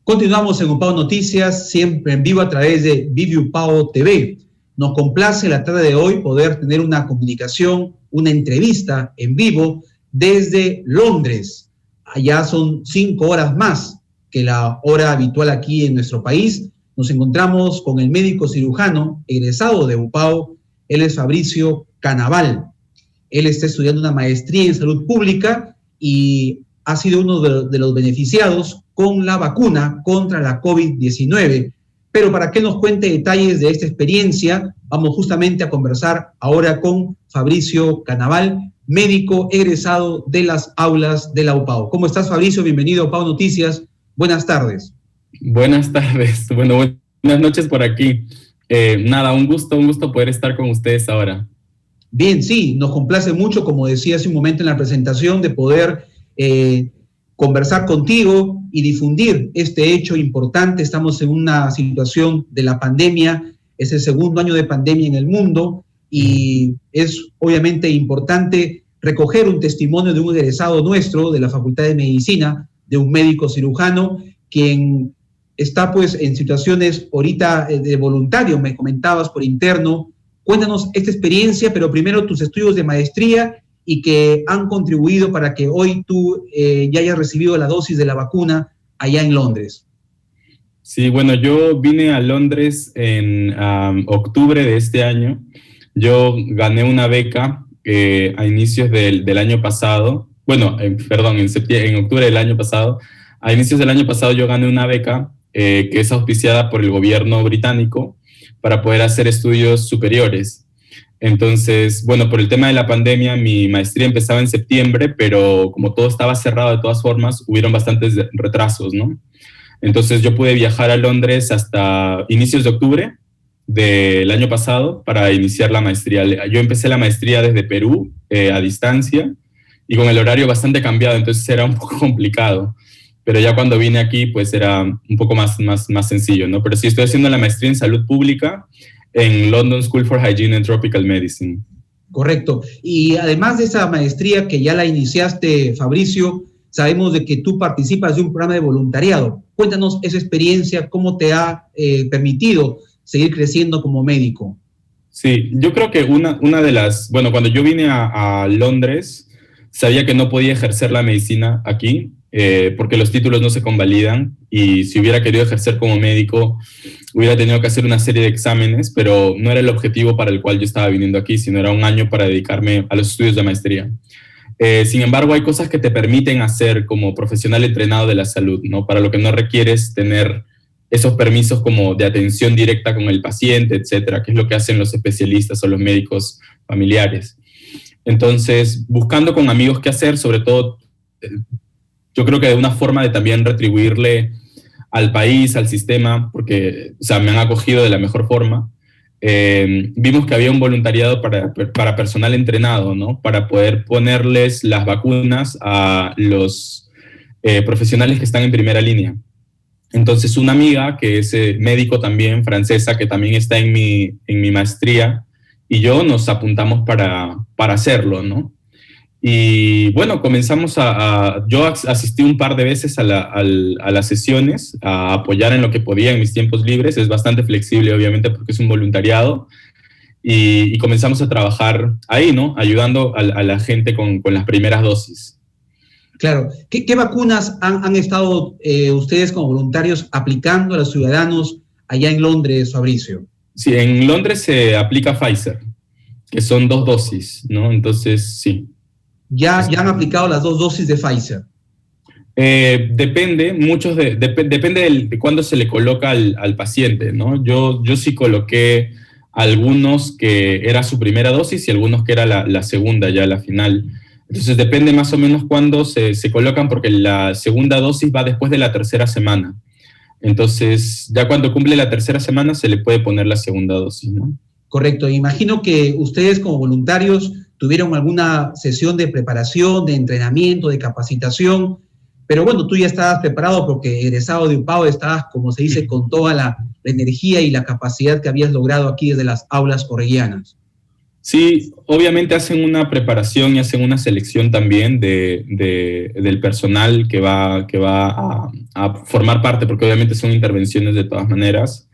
Continuamos en UPAO Noticias, siempre en vivo a través de Vive UPAO TV. Nos complace la tarde de hoy poder tener una comunicación, una entrevista en vivo desde Londres. Allá son 5 horas más que la hora habitual aquí en nuestro país. Nos encontramos con el médico cirujano egresado de UPAO. Él es Fabricio Canaval. Él está estudiando una maestría en salud pública y ha sido uno de los beneficiados con la vacuna contra la COVID-19. Pero para que nos cuente detalles de esta experiencia, vamos justamente a conversar ahora con Fabricio Canaval, médico egresado de las aulas de la UPAO. ¿Cómo estás, Fabricio? Bienvenido a UPAO Noticias. Buenas tardes. Buenas tardes. Bueno, buenas noches por aquí. Un gusto poder estar con ustedes ahora. Bien, sí, nos complace mucho, como decía hace un momento en la presentación, de poder conversar contigo y difundir este hecho importante. Estamos en una situación de la pandemia, es el segundo año de pandemia en el mundo y es obviamente importante recoger un testimonio de un egresado nuestro de la Facultad de Medicina, de un médico cirujano, quien está pues en situaciones ahorita de voluntario, me comentabas por interno. Cuéntanos esta experiencia, pero primero tus estudios de maestría y que han contribuido para que hoy tú ya hayas recibido la dosis de la vacuna allá en Londres. Sí, bueno, yo vine a Londres en octubre de este año. Yo gané una beca a inicios del año pasado. Bueno, en octubre del año pasado. A inicios del año pasado yo gané una beca que es auspiciada por el gobierno británico para poder hacer estudios superiores. Entonces, bueno, por el tema de la pandemia, mi maestría empezaba en septiembre, pero como todo estaba cerrado de todas formas, hubieron bastantes retrasos, ¿no? Entonces yo pude viajar a Londres hasta inicios de octubre del año pasado para iniciar la maestría. Yo empecé la maestría desde Perú, a distancia, y con el horario bastante cambiado, entonces era un poco complicado. Pero ya cuando vine aquí, pues era un poco más sencillo, ¿no? Pero sí estoy haciendo la maestría en salud pública en London School for Hygiene and Tropical Medicine. Correcto. Y además de esa maestría que ya la iniciaste, Fabricio, sabemos de que tú participas de un programa de voluntariado. Cuéntanos esa experiencia, cómo te ha permitido seguir creciendo como médico. Sí, yo creo que una de las... Bueno, cuando yo vine a Londres, sabía que no podía ejercer la medicina aquí, porque los títulos no se convalidan, y si hubiera querido ejercer como médico, hubiera tenido que hacer una serie de exámenes, pero no era el objetivo para el cual yo estaba viniendo aquí, sino era un año para dedicarme a los estudios de maestría. Sin embargo, hay cosas que te permiten hacer como profesional entrenado de la salud, ¿no? Para lo que no requieres tener esos permisos como de atención directa con el paciente, etcétera, que es lo que hacen los especialistas o los médicos familiares. Entonces, buscando con amigos qué hacer, sobre todo, yo creo que de una forma de también retribuirle al país, al sistema, porque me han acogido de la mejor forma. Vimos que había un voluntariado para personal entrenado, ¿no? Para poder ponerles las vacunas a los profesionales que están en primera línea. Entonces, una amiga que es médico también, francesa, que también está en mi maestría, y yo nos apuntamos para hacerlo, ¿no? Y bueno, comenzamos yo asistí un par de veces a las sesiones, a apoyar en lo que podía en mis tiempos libres. Es bastante flexible, obviamente, porque es un voluntariado. Y comenzamos a trabajar ahí, ¿no? Ayudando a la gente con las primeras dosis. Claro. ¿Qué vacunas han estado ustedes como voluntarios aplicando a los ciudadanos allá en Londres, Fabricio? Sí, en Londres se aplica Pfizer, que son 2 dosis, ¿no? Entonces, sí. ¿Ya han aplicado las 2 dosis de Pfizer? Depende, depende de cuándo se le coloca al paciente, ¿no? Yo sí coloqué algunos que era su primera dosis y algunos que era la segunda, ya la final. Entonces depende más o menos cuándo se colocan, porque la segunda dosis va después de la 3ª semana. Entonces ya cuando cumple la 3ª semana se le puede poner la segunda dosis, ¿no? Correcto. Imagino que ustedes como voluntarios tuvieron alguna sesión de preparación, de entrenamiento, de capacitación, pero bueno, tú ya estabas preparado porque egresado de UPAO estabas, como se dice, con toda la energía y la capacidad que habías logrado aquí desde las aulas corregianas. Sí, obviamente hacen una preparación y hacen una selección también del personal que va a formar parte, porque obviamente son intervenciones de todas maneras,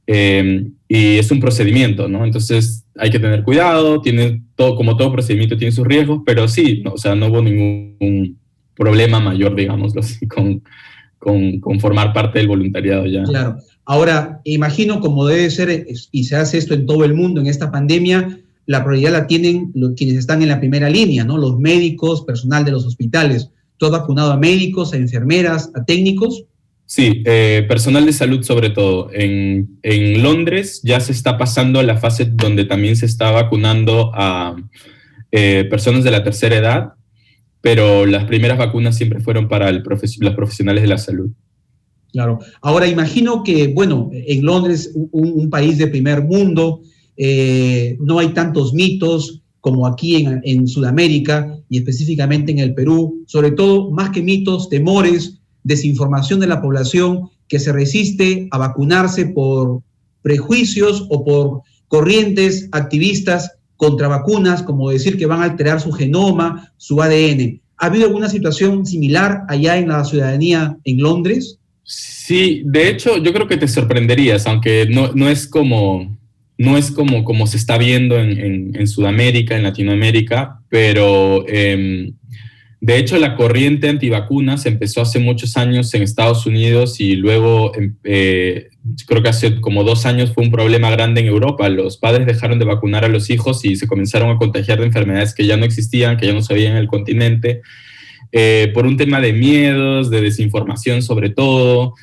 y es un procedimiento, ¿no? Entonces hay que tener cuidado, tiene todo, como todo procedimiento tiene sus riesgos, pero sí, no, o sea, no hubo ningún problema mayor, digámoslo así, con formar parte del voluntariado ya. Claro. Ahora, imagino como debe ser, y se hace esto en todo el mundo en esta pandemia, la prioridad la tienen quienes están en la primera línea, ¿no? Los médicos, personal de los hospitales. ¿Tú has vacunado a médicos, a enfermeras, a técnicos? Sí, personal de salud sobre todo. En Londres ya se está pasando a la fase donde también se está vacunando a personas de la tercera edad, pero las primeras vacunas siempre fueron para los profesionales de la salud. Claro. Ahora, imagino que, bueno, en Londres, un país de primer mundo, no hay tantos mitos como aquí en Sudamérica y específicamente en el Perú, sobre todo, más que mitos, temores, desinformación de la población que se resiste a vacunarse por prejuicios o por corrientes activistas contra vacunas, como decir que van a alterar su genoma, su ADN. ¿Ha habido alguna situación similar allá en la ciudadanía en Londres? Sí, de hecho, yo creo que te sorprenderías, aunque no es como se está viendo en Sudamérica, en Latinoamérica, pero de hecho la corriente antivacunas empezó hace muchos años en Estados Unidos y luego creo que hace como 2 años fue un problema grande en Europa. Los padres dejaron de vacunar a los hijos y se comenzaron a contagiar de enfermedades que ya no existían, que ya no se veían en el continente. Por un tema de miedos, de desinformación sobre todo.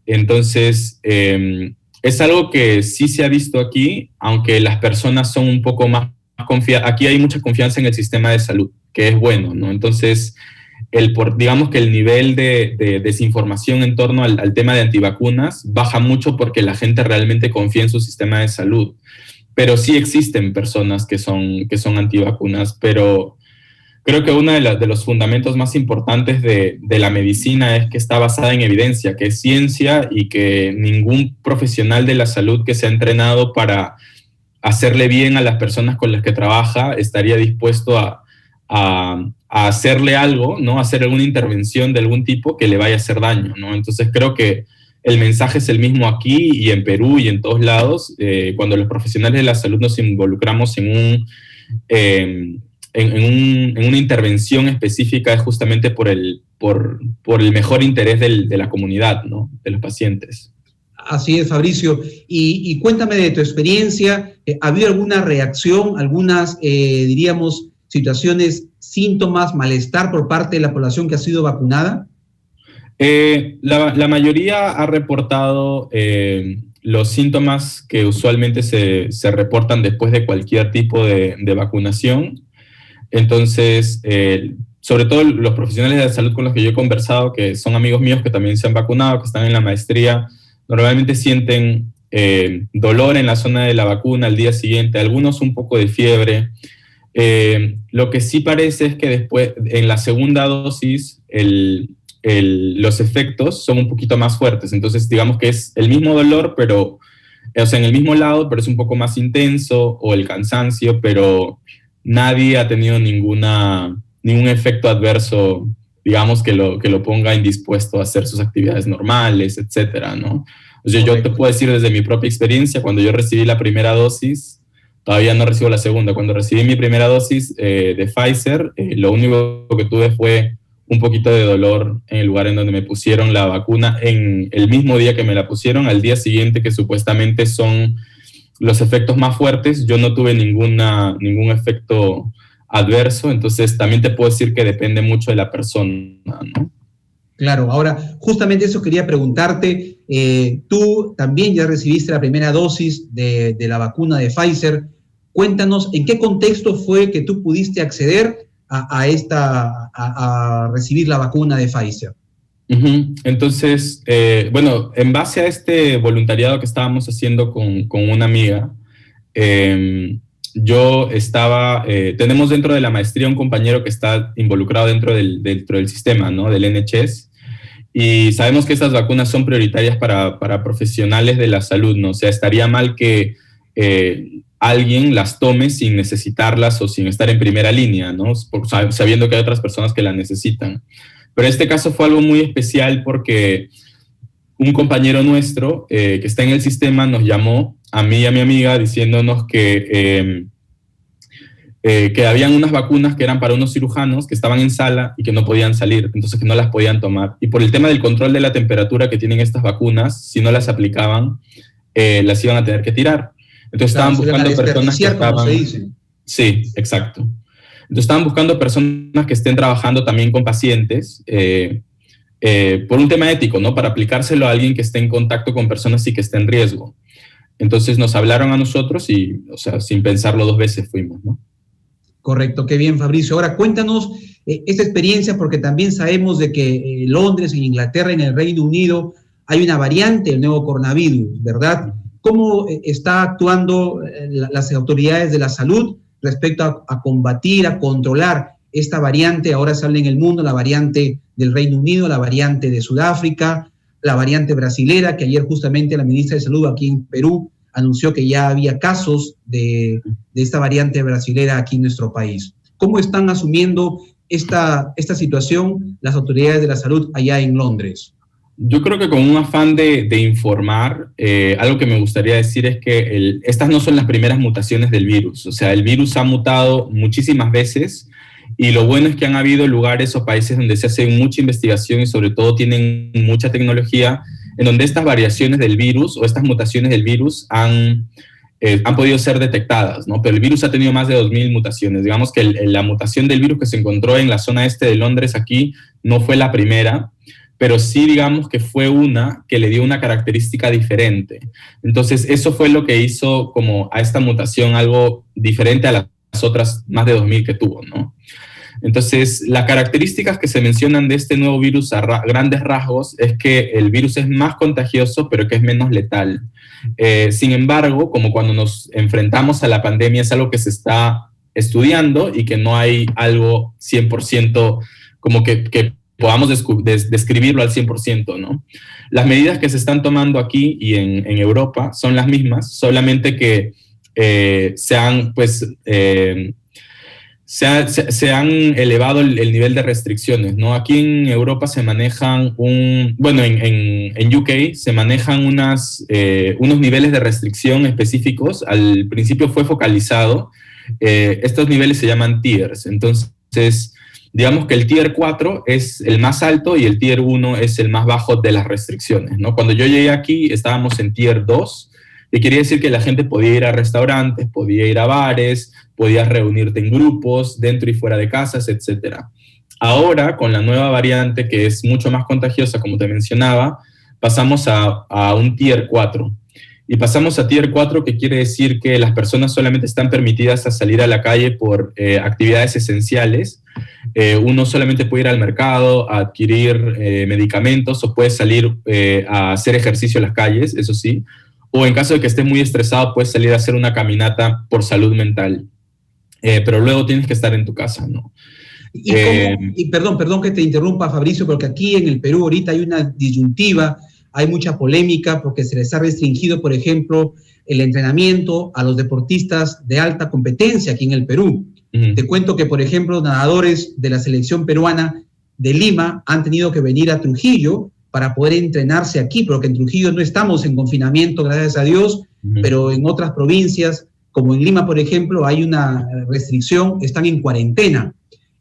Entonces, es algo que sí se ha visto aquí, aunque las personas son un poco más confiadas. Aquí hay mucha confianza en el sistema de salud, que es bueno, ¿no? Entonces, digamos que el nivel de desinformación en torno al tema de antivacunas baja mucho porque la gente realmente confía en su sistema de salud. Pero sí existen personas que son antivacunas, pero creo que uno de los fundamentos más importantes de la medicina es que está basada en evidencia, que es ciencia y que ningún profesional de la salud que se ha entrenado para hacerle bien a las personas con las que trabaja estaría dispuesto a hacerle algo, ¿no? A hacer alguna intervención de algún tipo que le vaya a hacer daño, ¿no? Entonces creo que el mensaje es el mismo aquí y en Perú y en todos lados. Cuando los profesionales de la salud nos involucramos en una intervención específica es justamente por el mejor interés de la comunidad, ¿no? De los pacientes. Así es, Fabricio. Y cuéntame de tu experiencia. ¿Ha habido alguna reacción, algunas, diríamos, situaciones, síntomas, malestar por parte de la población que ha sido vacunada? La mayoría ha reportado los síntomas que usualmente se reportan después de cualquier tipo de vacunación. Entonces, sobre todo los profesionales de la salud con los que yo he conversado, que son amigos míos que también se han vacunado, que están en la maestría, normalmente sienten dolor en la zona de la vacuna al día siguiente, algunos un poco de fiebre. Lo que sí parece es que después, en la segunda dosis, los efectos son un poquito más fuertes. Entonces, digamos que es el mismo dolor, pero, o sea, en el mismo lado, pero es un poco más intenso, o el cansancio, pero nadie ha tenido ningún efecto adverso, digamos, que lo ponga indispuesto a hacer sus actividades normales, etcétera, ¿no? O sea, yo te puedo decir desde mi propia experiencia, cuando yo recibí la primera dosis, todavía no recibo la segunda, cuando recibí mi primera dosis de Pfizer, lo único que tuve fue un poquito de dolor en el lugar en donde me pusieron la vacuna, en el mismo día que me la pusieron, al día siguiente, que supuestamente son los efectos más fuertes, yo no tuve ningún efecto adverso. Entonces también te puedo decir que depende mucho de la persona, ¿no? Claro, ahora justamente eso quería preguntarte. Tú también ya recibiste la primera dosis de la vacuna de Pfizer. Cuéntanos en qué contexto fue que tú pudiste acceder a recibir la vacuna de Pfizer. Entonces, bueno, en base a este voluntariado que estábamos haciendo con una amiga, yo tenemos dentro de la maestría un compañero que está involucrado dentro del sistema, ¿no? Del NHS, y sabemos que estas vacunas son prioritarias para profesionales de la salud, ¿no? O sea, estaría mal que alguien las tome sin necesitarlas o sin estar en primera línea, ¿no? Sabiendo que hay otras personas que las necesitan. Pero este caso fue algo muy especial porque un compañero nuestro que está en el sistema nos llamó a mí y a mi amiga diciéndonos que habían unas vacunas que eran para unos cirujanos que estaban en sala y que no podían salir, entonces que no las podían tomar. Y por el tema del control de la temperatura que tienen estas vacunas, si no las aplicaban, las iban a tener que tirar. Entonces estaban buscando personas que estaban... Sí, exacto. Entonces estaban buscando personas que estén trabajando también con pacientes por un tema ético, ¿no? Para aplicárselo a alguien que esté en contacto con personas y que esté en riesgo. Entonces nos hablaron a nosotros y, o sea, sin pensarlo dos veces fuimos, ¿no? Correcto, qué bien, Fabricio. Ahora cuéntanos esta experiencia, porque también sabemos de que en Londres, en Inglaterra, en el Reino Unido, hay una variante del nuevo coronavirus, ¿verdad? ¿Cómo está actuando las autoridades de la salud respecto a combatir, a controlar esta variante? Ahora se habla en el mundo, la variante del Reino Unido, la variante de Sudáfrica, la variante brasilera, que ayer justamente la ministra de Salud aquí en Perú anunció que ya había casos de esta variante brasilera aquí en nuestro país. ¿Cómo están asumiendo esta situación las autoridades de la salud allá en Londres? Yo creo que con un afán de informar, algo que me gustaría decir es que estas no son las primeras mutaciones del virus. O sea, el virus ha mutado muchísimas veces y lo bueno es que han habido lugares o países donde se hace mucha investigación y sobre todo tienen mucha tecnología en donde estas variaciones del virus o estas mutaciones del virus han podido ser detectadas, ¿no? Pero el virus ha tenido más de 2.000 mutaciones. Digamos que la mutación del virus que se encontró en la zona este de Londres aquí no fue la primera, pero sí digamos que fue una que le dio una característica diferente. Entonces eso fue lo que hizo como a esta mutación algo diferente a las otras más de 2.000 que tuvo, ¿no? Entonces, las características que se mencionan de este nuevo virus a grandes rasgos es que el virus es más contagioso, pero que es menos letal. Sin embargo, como cuando nos enfrentamos a la pandemia, es algo que se está estudiando y que no hay algo 100% como que podamos describirlo al 100%, ¿no? Las medidas que se están tomando aquí y en Europa son las mismas, solamente que se han elevado el nivel de restricciones, ¿no? Aquí en Europa se manejan en UK se manejan unos niveles de restricción específicos. Al principio fue focalizado. Estos niveles se llaman tiers. Entonces, digamos que el tier 4 es el más alto y el tier 1 es el más bajo de las restricciones, ¿no? Cuando yo llegué aquí estábamos en tier 2, que quería decir que la gente podía ir a restaurantes, podía ir a bares, podías reunirte en grupos, dentro y fuera de casas, etc. Ahora, con la nueva variante, que es mucho más contagiosa, como te mencionaba, pasamos a un tier 4. Y pasamos a tier 4, que quiere decir que las personas solamente están permitidas a salir a la calle por actividades esenciales. Uno solamente puede ir al mercado a adquirir medicamentos o puede salir a hacer ejercicio en las calles, eso sí. O en caso de que estés muy estresado, puedes salir a hacer una caminata por salud mental. Pero luego tienes que estar en tu casa, ¿no? Y perdón que te interrumpa, Fabricio, porque aquí en el Perú ahorita hay una disyuntiva, hay mucha polémica porque se les ha restringido, por ejemplo, el entrenamiento a los deportistas de alta competencia aquí en el Perú. Uh-huh. Te cuento que, por ejemplo, nadadores de la selección peruana de Lima han tenido que venir a Trujillo para poder entrenarse aquí, porque en Trujillo no estamos en confinamiento, gracias a Dios, uh-huh. Pero en otras provincias, como en Lima, por ejemplo, hay una restricción, están en cuarentena.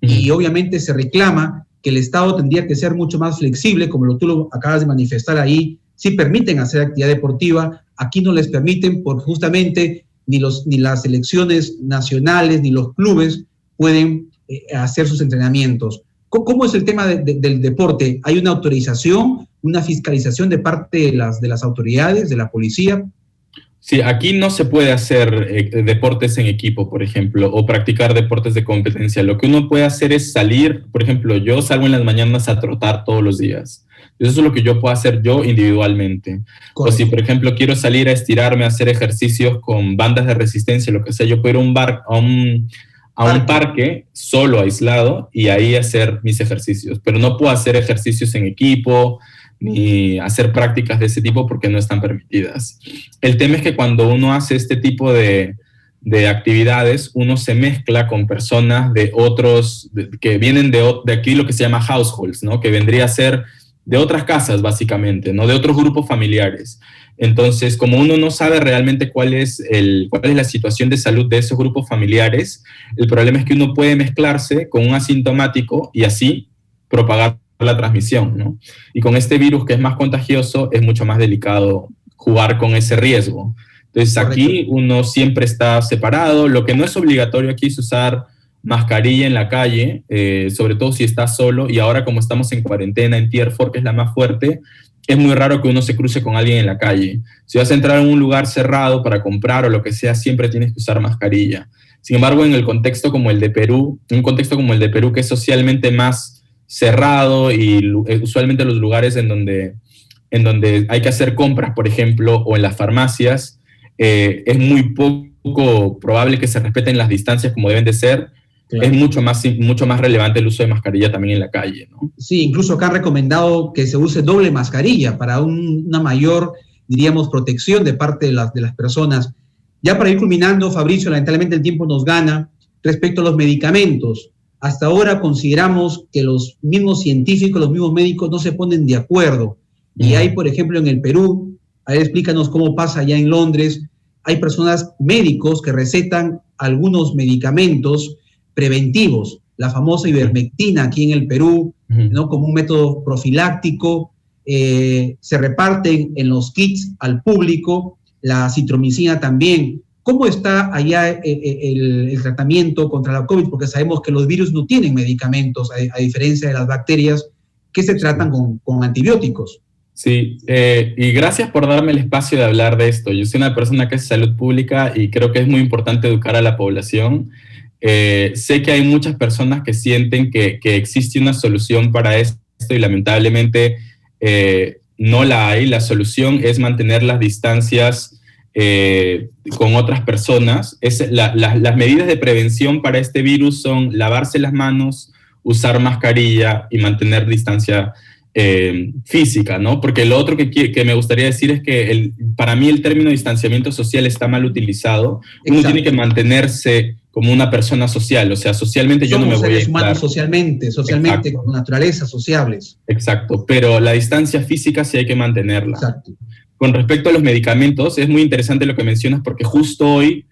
Uh-huh. Y obviamente se reclama que el Estado tendría que ser mucho más flexible, como tú lo acabas de manifestar ahí. Sí permiten hacer actividad deportiva, aquí no les permiten porque justamente ni las selecciones nacionales ni los clubes pueden hacer sus entrenamientos. ¿Cómo es el tema del deporte? ¿Hay una autorización, una fiscalización de parte de las autoridades, de la policía? Sí, aquí no se puede hacer deportes en equipo, por ejemplo, o practicar deportes de competencia. Lo que uno puede hacer es salir, por ejemplo, yo salgo en las mañanas a trotar todos los días. Eso es lo que yo puedo hacer yo individualmente. Correcto. O si, por ejemplo, quiero salir a estirarme, a hacer ejercicios con bandas de resistencia, lo que sea, yo puedo ir a un parque solo, aislado, y ahí hacer mis ejercicios. Pero no puedo hacer ejercicios en equipo, ni hacer prácticas de ese tipo porque no están permitidas. El tema es que cuando uno hace este tipo de de actividades, uno se mezcla con personas de otros, que vienen de aquí lo que se llama households, ¿no? Que vendría a ser de otras casas, básicamente, ¿no? De otros grupos familiares. Entonces, como uno no sabe realmente cuál es la situación de salud de esos grupos familiares, el problema es que uno puede mezclarse con un asintomático y así propagar la transmisión, ¿no? Y con este virus que es más contagioso, es mucho más delicado jugar con ese riesgo. Entonces, aquí uno siempre está separado. Lo que no es obligatorio aquí es usar mascarilla en la calle, sobre todo si estás solo. Y ahora, como estamos en cuarentena en Tier 4, que es la más fuerte, es muy raro que uno se cruce con alguien en la calle. Si vas a entrar en un lugar cerrado para comprar o lo que sea, siempre tienes que usar mascarilla. Sin embargo, en el contexto como el de Perú, un contexto como el de Perú, que es socialmente más cerrado y usualmente los lugares en donde hay que hacer compras, por ejemplo, o en las farmacias, es muy poco probable que se respeten las distancias como deben de ser. Claro. Es mucho más relevante el uso de mascarilla también en la calle, ¿no? Sí, incluso acá han recomendado que se use doble mascarilla para una mayor, diríamos, protección de parte de las personas. Ya para ir culminando, Fabricio, lamentablemente el tiempo nos gana. Respecto a los medicamentos, hasta ahora consideramos que los mismos científicos, los mismos médicos no se ponen de acuerdo. Y hay, por ejemplo, en el Perú, a ver, explícanos cómo pasa allá en Londres, hay personas, médicos, que recetan algunos medicamentos preventivos, la famosa ivermectina aquí en el Perú, ¿no? Como un método profiláctico, se reparten en los kits al público, la citromicina también. ¿Cómo está allá el tratamiento contra la COVID? Porque sabemos que los virus no tienen medicamentos, a diferencia de las bacterias que se tratan con antibióticos. Sí, y gracias por darme el espacio de hablar de esto. Yo soy una persona que hace salud pública y creo que es muy importante educar a la población. Sé que hay muchas personas que sienten que existe una solución para esto y lamentablemente no la hay. La solución es mantener las distancias con otras personas. Las medidas de prevención para este virus son lavarse las manos, usar mascarilla y mantener distancia física, ¿no? Porque lo otro que me gustaría decir es que para mí el término distanciamiento social está mal utilizado. Uno tiene que mantenerse como una persona social, o sea, socialmente yo no me voy a seres humanos socialmente con naturaleza, sociables. Exacto, pero la distancia física sí hay que mantenerla. Exacto. Con respecto a los medicamentos, es muy interesante lo que mencionas porque justo hoy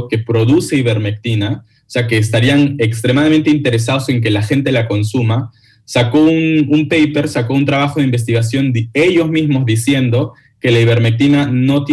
que produce ivermectina, o sea, que estarían extremadamente interesados en que la gente la consuma, sacó un paper, sacó un trabajo de investigación de ellos mismos diciendo que la ivermectina no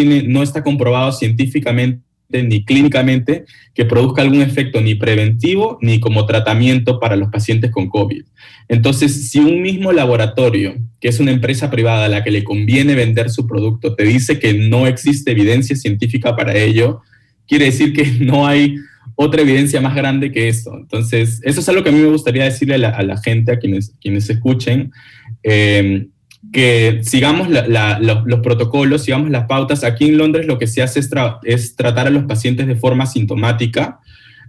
está comprobado científicamente ni clínicamente que produzca algún efecto ni preventivo ni como tratamiento para los pacientes con COVID. Entonces, si un mismo laboratorio, que es una empresa privada a la que le conviene vender su producto, te dice que no existe evidencia científica para ello, quiere decir que no hay otra evidencia más grande que esto. Entonces, eso es algo que a mí me gustaría decirle a la gente, a quienes escuchen, que sigamos los protocolos, sigamos las pautas. Aquí en Londres lo que se hace es tratar a los pacientes de forma sintomática.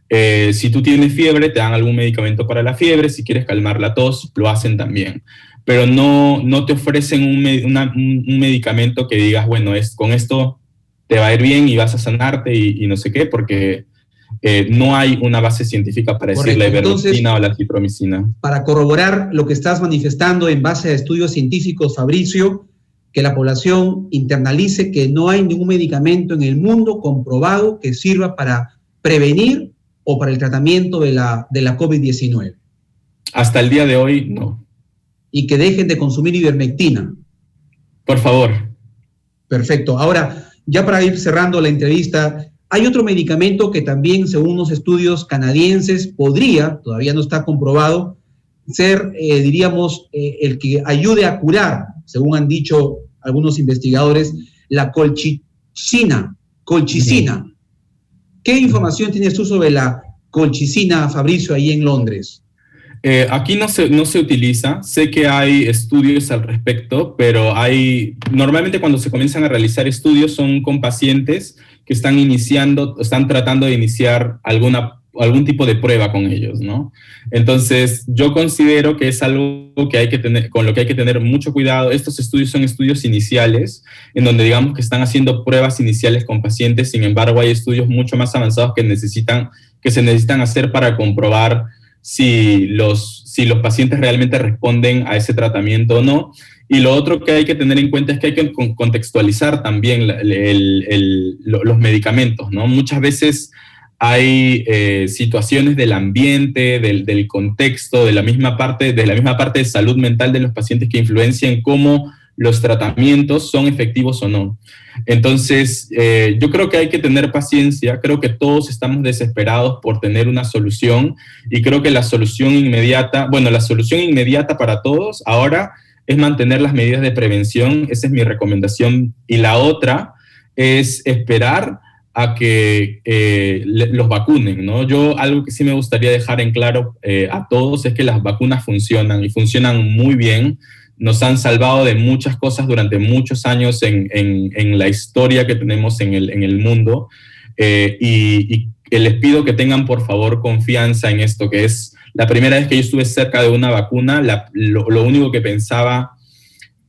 Si tú tienes fiebre, te dan algún medicamento para la fiebre. Si quieres calmar la tos, lo hacen también. Pero no te ofrecen un medicamento que digas, bueno, con esto te va a ir bien y vas a sanarte y no sé qué, porque no hay una base científica para decir la ivermectina o la citromicina. Para corroborar lo que estás manifestando en base a estudios científicos, Fabricio, que la población internalice que no hay ningún medicamento en el mundo comprobado que sirva para prevenir o para el tratamiento de la COVID-19. Hasta el día de hoy, no. Y que dejen de consumir ivermectina. Por favor. Perfecto. Ahora, ya para ir cerrando la entrevista, hay otro medicamento que también, según unos estudios canadienses, todavía no está comprobado, ser, diríamos, el que ayude a curar, según han dicho algunos investigadores, la colchicina. ¿Qué información tienes tú sobre la colchicina, Fabricio, ahí en Londres? Aquí no se utiliza. Sé que hay estudios al respecto, pero normalmente cuando se comienzan a realizar estudios son con pacientes que están tratando de iniciar alguna algún tipo de prueba con ellos, ¿no? Entonces, yo considero que es algo que hay que tener, con lo que hay que tener mucho cuidado. Estos estudios son estudios iniciales, en donde digamos que están haciendo pruebas iniciales con pacientes. Sin embargo, hay estudios mucho más avanzados que se necesitan hacer para comprobar si los pacientes realmente responden a ese tratamiento o no. Y lo otro que hay que tener en cuenta es que hay que contextualizar también los medicamentos, ¿no? Muchas veces hay situaciones del ambiente, del contexto, de la misma parte de salud mental de los pacientes que influencian cómo los tratamientos son efectivos o no. Entonces, yo creo que hay que tener paciencia. Creo que todos estamos desesperados por tener una solución, y creo que la solución inmediata para todos ahora es mantener las medidas de prevención. Esa es mi recomendación. Y la otra es esperar a que los vacunen, ¿no? Algo que sí me gustaría dejar en claro a todos es que las vacunas funcionan, y funcionan muy bien. Nos han salvado de muchas cosas durante muchos años en la historia que tenemos en el mundo, y les pido que tengan por favor confianza en esto, que es la primera vez que yo estuve cerca de una vacuna. Lo único que pensaba,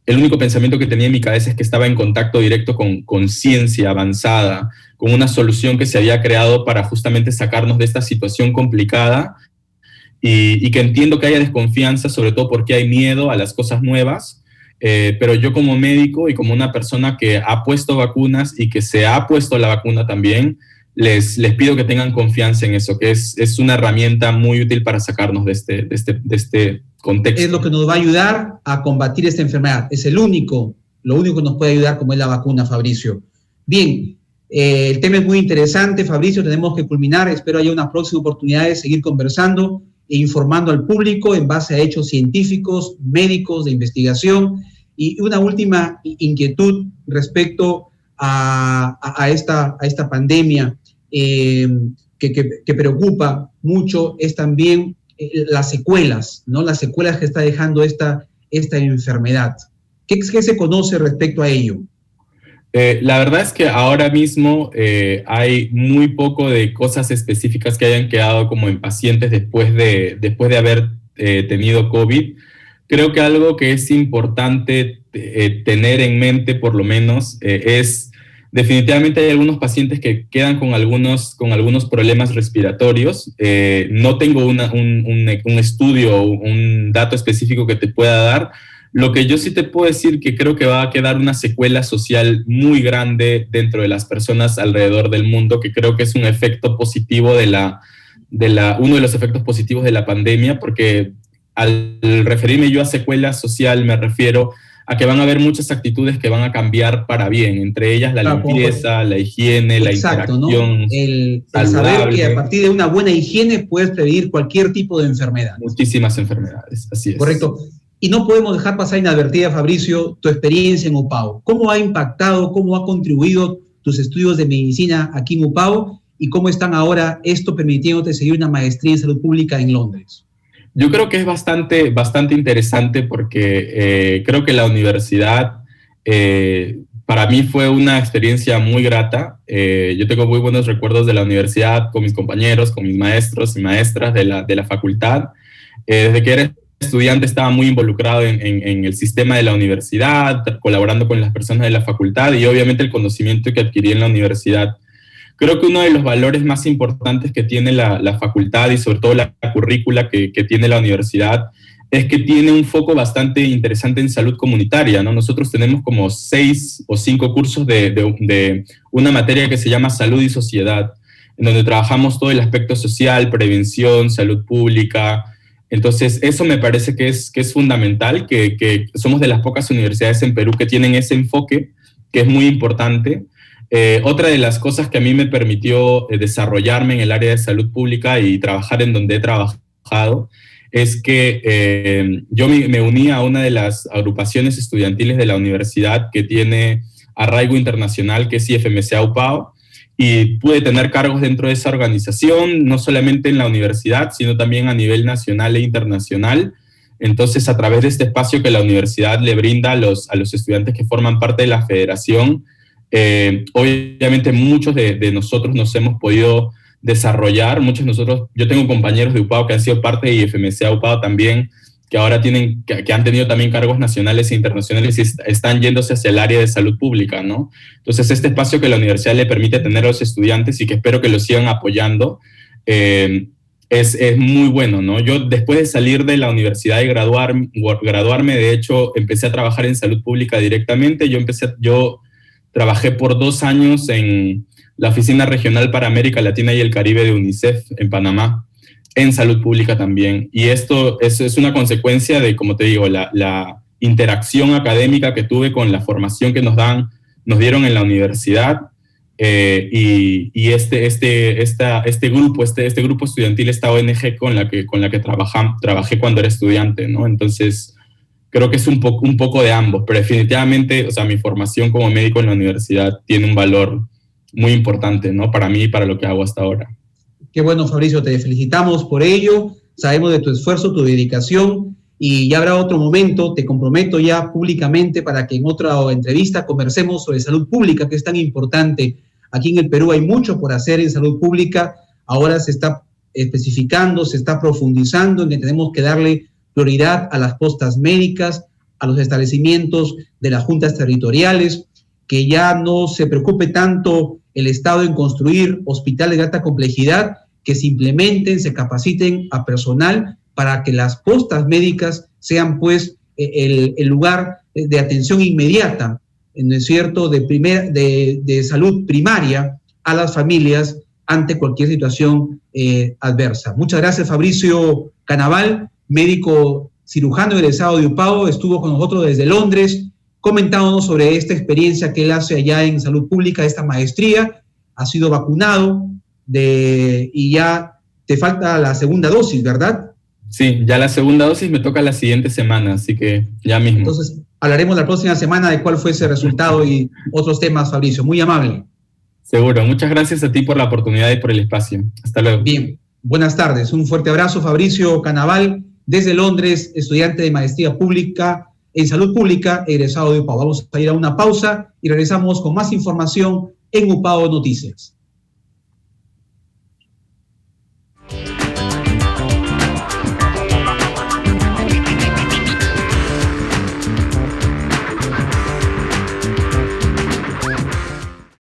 el único pensamiento que tenía en mi cabeza es que estaba en contacto directo con ciencia avanzada, con una solución que se había creado para justamente sacarnos de esta situación complicada, y que entiendo que haya desconfianza, sobre todo porque hay miedo a las cosas nuevas, pero yo como médico y como una persona que ha puesto vacunas y que se ha puesto la vacuna también, les pido que tengan confianza en eso, que es una herramienta muy útil para sacarnos de este contexto. Es lo que nos va a ayudar a combatir esta enfermedad. Es lo único que nos puede ayudar, como es la vacuna, Fabricio. Bien, el tema es muy interesante, Fabricio, tenemos que culminar. Espero haya una próxima oportunidad de seguir conversando e informando al público en base a hechos científicos, médicos, de investigación. Y una última inquietud respecto a esta pandemia que preocupa mucho, es también las secuelas, ¿no? Las secuelas que está dejando esta enfermedad. ¿Qué se conoce respecto a ello? La verdad es que ahora mismo hay muy poco de cosas específicas que hayan quedado como en pacientes después de haber tenido COVID. Creo que algo que es importante tener en mente, por lo menos, es definitivamente hay algunos pacientes que quedan con algunos problemas respiratorios. No tengo un estudio o un dato específico que te pueda dar. Lo que yo sí te puedo decir, que creo que va a quedar una secuela social muy grande dentro de las personas alrededor del mundo, que creo que es un efecto positivo uno de los efectos positivos de la pandemia, porque al referirme yo a secuela social me refiero a que van a haber muchas actitudes que van a cambiar para bien, entre ellas la limpieza, la higiene, exacto, la interacción, ¿no? El saber que a partir de una buena higiene puedes prevenir cualquier tipo de enfermedad. Muchísimas enfermedades, así es. Correcto. Y no podemos dejar pasar inadvertida, Fabricio, tu experiencia en UPAO. ¿Cómo ha impactado, cómo ha contribuido tus estudios de medicina aquí en UPAO, y cómo están ahora esto permitiéndote seguir una maestría en salud pública en Londres? Yo creo que es bastante interesante, porque creo que la universidad para mí fue una experiencia muy grata. Yo tengo muy buenos recuerdos de la universidad, con mis compañeros, con mis maestros y maestras de la facultad. Desde que era estudiante estaba muy involucrado en el sistema de la universidad, colaborando con las personas de la facultad, y obviamente el conocimiento que adquirí en la universidad. Creo que uno de los valores más importantes que tiene la facultad, y sobre todo la currícula que tiene la universidad, es que tiene un foco bastante interesante en salud comunitaria, ¿no? Nosotros tenemos como 6 o 5 cursos de una materia que se llama Salud y Sociedad, en donde trabajamos todo el aspecto social, prevención, salud pública. Entonces, eso me parece que es fundamental, que somos de las pocas universidades en Perú que tienen ese enfoque, que es muy importante. Otra de las cosas que a mí me permitió desarrollarme en el área de salud pública y trabajar en donde he trabajado es que yo me uní a una de las agrupaciones estudiantiles de la universidad que tiene arraigo internacional, que es IFMCA-UPAO, y pude tener cargos dentro de esa organización, no solamente en la universidad, sino también a nivel nacional e internacional. Entonces, a través de este espacio que la universidad le brinda a los estudiantes que forman parte de la federación, obviamente muchos de nosotros nos hemos podido desarrollar. Muchos de nosotros, yo tengo compañeros de UPAO que han sido parte de IFMCA UPAO también, que ahora que han tenido también cargos nacionales e internacionales y están yéndose hacia el área de salud pública, ¿no? Entonces, este espacio que la universidad le permite tener a los estudiantes y que espero que lo sigan apoyando, es muy bueno, ¿no? Yo, después de salir de la universidad y graduarme, de hecho, empecé a trabajar en salud pública directamente. Yo trabajé por 2 años en la Oficina Regional para América Latina y el Caribe de UNICEF en Panamá, en salud pública también. Y esto es una consecuencia de, como te digo, la interacción académica que tuve con la formación que nos dieron en la universidad, y este grupo estudiantil, esta ONG con la que trabajé cuando era estudiante, ¿no? Entonces, creo que es un poco de ambos, pero definitivamente, o sea, mi formación como médico en la universidad tiene un valor muy importante, ¿no? Para mí y para lo que hago hasta ahora. Qué bueno, Fabricio, te felicitamos por ello, sabemos de tu esfuerzo, tu dedicación, y ya habrá otro momento, te comprometo ya públicamente para que en otra entrevista conversemos sobre salud pública, que es tan importante. Aquí en el Perú hay mucho por hacer en salud pública, ahora se está especificando, se está profundizando en que tenemos que darle prioridad a las postas médicas, a los establecimientos de las juntas territoriales, que ya no se preocupe tanto el Estado en construir hospitales de alta complejidad, que se implementen, se capaciten a personal para que las postas médicas sean pues el lugar de atención inmediata, ¿no es cierto?, de salud primaria a las familias ante cualquier situación adversa. Muchas gracias, Fabricio Canaval, médico cirujano egresado de UPAO, estuvo con nosotros desde Londres, comentándonos sobre esta experiencia que él hace allá en salud pública, esta maestría. Ha sido vacunado y ya te falta la segunda dosis, ¿verdad? Sí, ya la segunda dosis me toca la siguiente semana, así que ya mismo. Entonces, hablaremos la próxima semana de cuál fue ese resultado y otros temas, Fabricio. Muy amable. Seguro. Muchas gracias a ti por la oportunidad y por el espacio. Hasta luego. Bien, buenas tardes. Un fuerte abrazo, Fabricio Canaval, desde Londres, estudiante de maestría pública en salud pública, egresado de UPAO. Vamos a ir a una pausa y regresamos con más información en UPAO Noticias.